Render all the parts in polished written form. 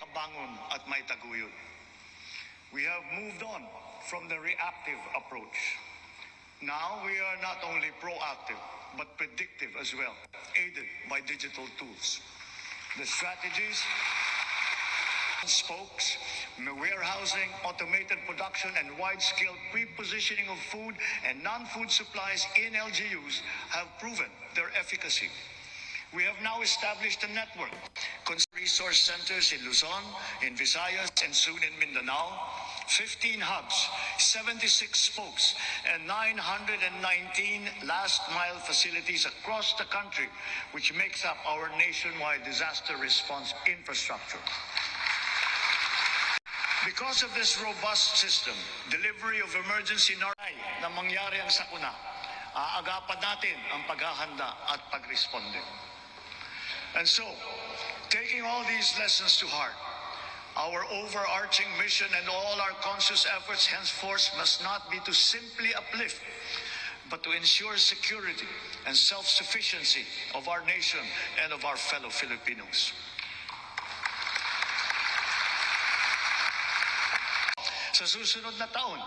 Kabangon at Maitaguyod. We have moved on from the reactive approach. Now we are not only proactive, but predictive as well, aided by digital tools. The strategies, spokes, warehousing, automated production, and wide-scale pre-positioning of food and non-food supplies in LGUs have proven their efficacy. We have now established a network, resource centers in Luzon, in Visayas, and soon in Mindanao, 15 hubs, 76 spokes, and 919 last-mile facilities across the country, which makes up our nationwide disaster response infrastructure. Because of this robust system, delivery of emergency naray na mangyari ang sakuna, aagapan natin ang paghahanda at pagresponde. And so, taking all these lessons to heart, our overarching mission and all our conscious efforts henceforth must not be to simply uplift, but to ensure security and self-sufficiency of our nation and of our fellow Filipinos. Sa susunod na taon,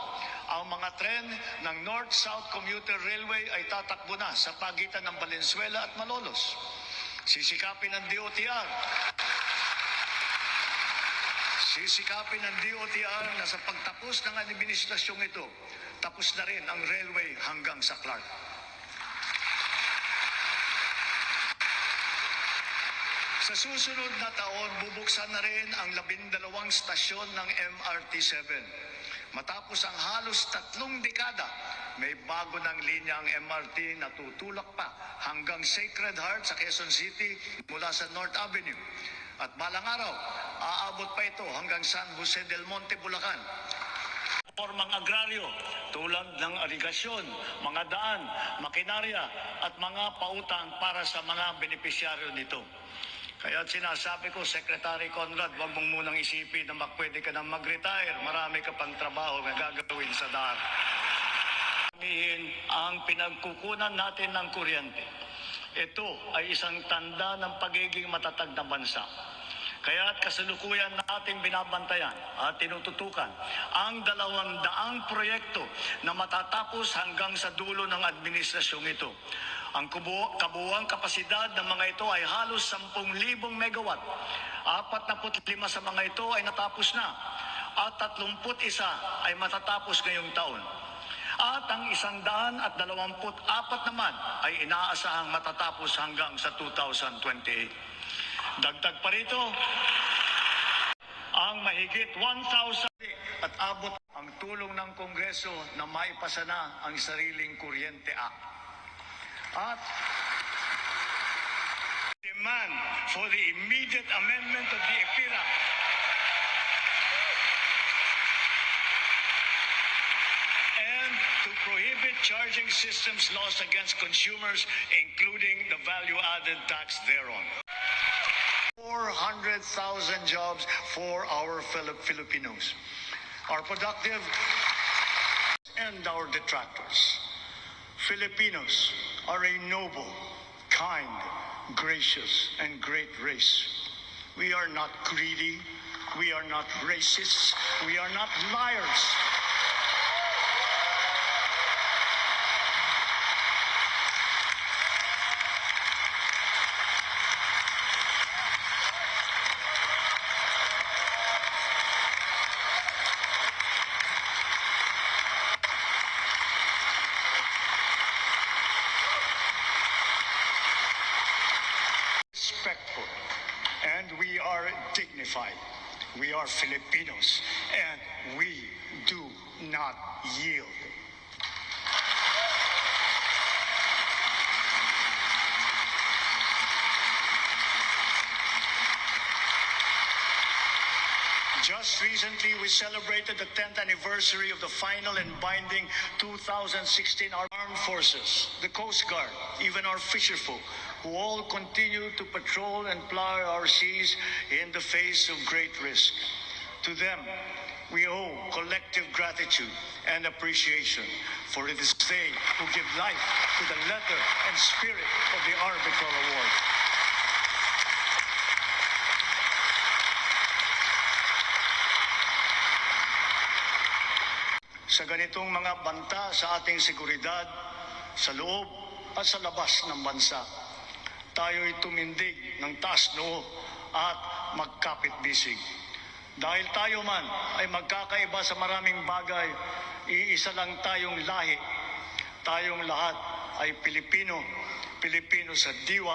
ang mga tren ng North-South Commuter Railway ay tatakbo na sa pagitan ng Valenzuela at Malolos. Sisikapin ng DOTR na sa pagtapos ng administrasyong ito, tapos na rin ang railway hanggang sa Clark. Sa susunod na taon, bubuksan na rin ang 12 stasyon ng MRT-7. Matapos ang halos 3 dekada, may bago ng linya ang MRT na tutulak pa hanggang Sacred Heart sa Quezon City mula sa North Avenue. At balang araw, aabot pa ito hanggang San Jose del Monte, Bulacan. Formang agraryo tulad ng irigasyon, mga daan, makinarya at mga pautang para sa mga benepisyaryo nito. Kaya sinasabi ko, Secretary Conrad, wag mong munang isipin na pwede ka nang mag-retire. Marami ka pang trabaho na gagawin sa daan. Ang pinagkukunan natin ng kuryente. Ito ay isang tanda ng pagiging matatag na bansa. Kaya kasalukuyan nating binabantayan at tinututukan ang 200 proyekto na matatapos hanggang sa dulo ng administrasyong ito. Ang kabuuang kapasidad ng mga ito ay halos 10,000 megawatt. 45 sa mga ito ay natapos na at 31 ay matatapos ngayong taon. At ang 124 naman ay inaasahang matatapos hanggang sa 2028. Dagdag pa rito, ang mahigit 1,000 at abot ang tulong ng Kongreso na maipasa na ang Sariling Kuryente Act. At demand for the immediate amendment of the EPIRA and to prohibit charging systems laws against consumers, including the value-added tax thereon. 400,000 jobs for our fellow Filipinos, our productive and our detractors. Filipinos are a noble, kind, gracious, and great race. We are not greedy. We are not racists. We are not liars. Respectful, and we are dignified. We are Filipinos, and we do not yield. Just recently, we celebrated the 10th anniversary of the final and binding 2016 Armed Forces, the Coast Guard, even our fisherfolk, who all continue to patrol and plow our seas in the face of great risk. To them, we owe collective gratitude and appreciation, for it is they who give life to the letter and spirit of the Arbitral Award. sa ganitong mga banta sa ating seguridad sa loob at sa labas ng bansa. Tayo'y tumindig ng taas noo at magkapit-bisig. Dahil tayo man ay magkakaiba sa maraming bagay, iisa lang tayong lahi. Tayong lahat ay Pilipino, Pilipino sa diwa,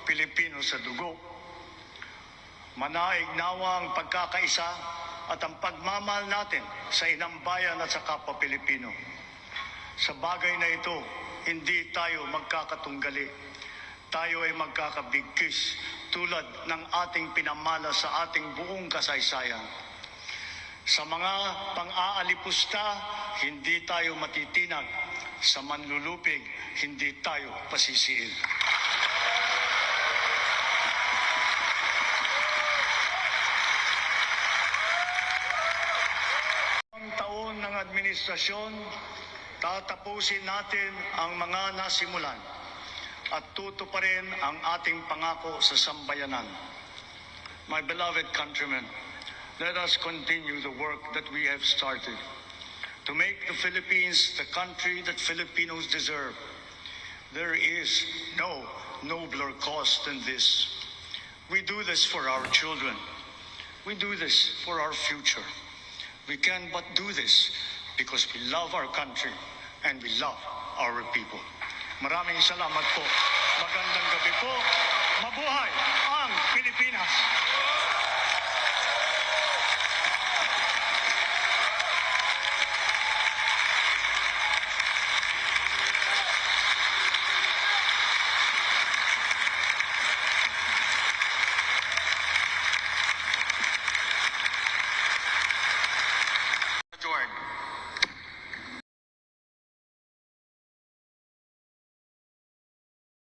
Pilipino sa dugo. Manaig nawa ang pagkakaisa at ang pagmamahal natin sa inang bayan at sa kapwa Pilipino. Sa bagay na ito, hindi tayo magkakatunggali. Tayo ay magkakabigkis tulad ng ating pinamala sa ating buong kasaysayan. Sa mga pang-aalipusta, hindi tayo matitinag. Sa manlulupig, hindi tayo pasisiil. Ang taon ng administrasyon, tatapusin natin ang mga nasimulan at tutuparin ang ating pangako sa sambayanan. My beloved countrymen, let us continue the work that we have started to make the Philippines the country that Filipinos deserve. There is no nobler cause than this. We do this for our children. We do this for our future. We can but do this because we love our country and we love our people. Maraming salamat po. Magandang gabi po. Mabuhay ang Pilipinas!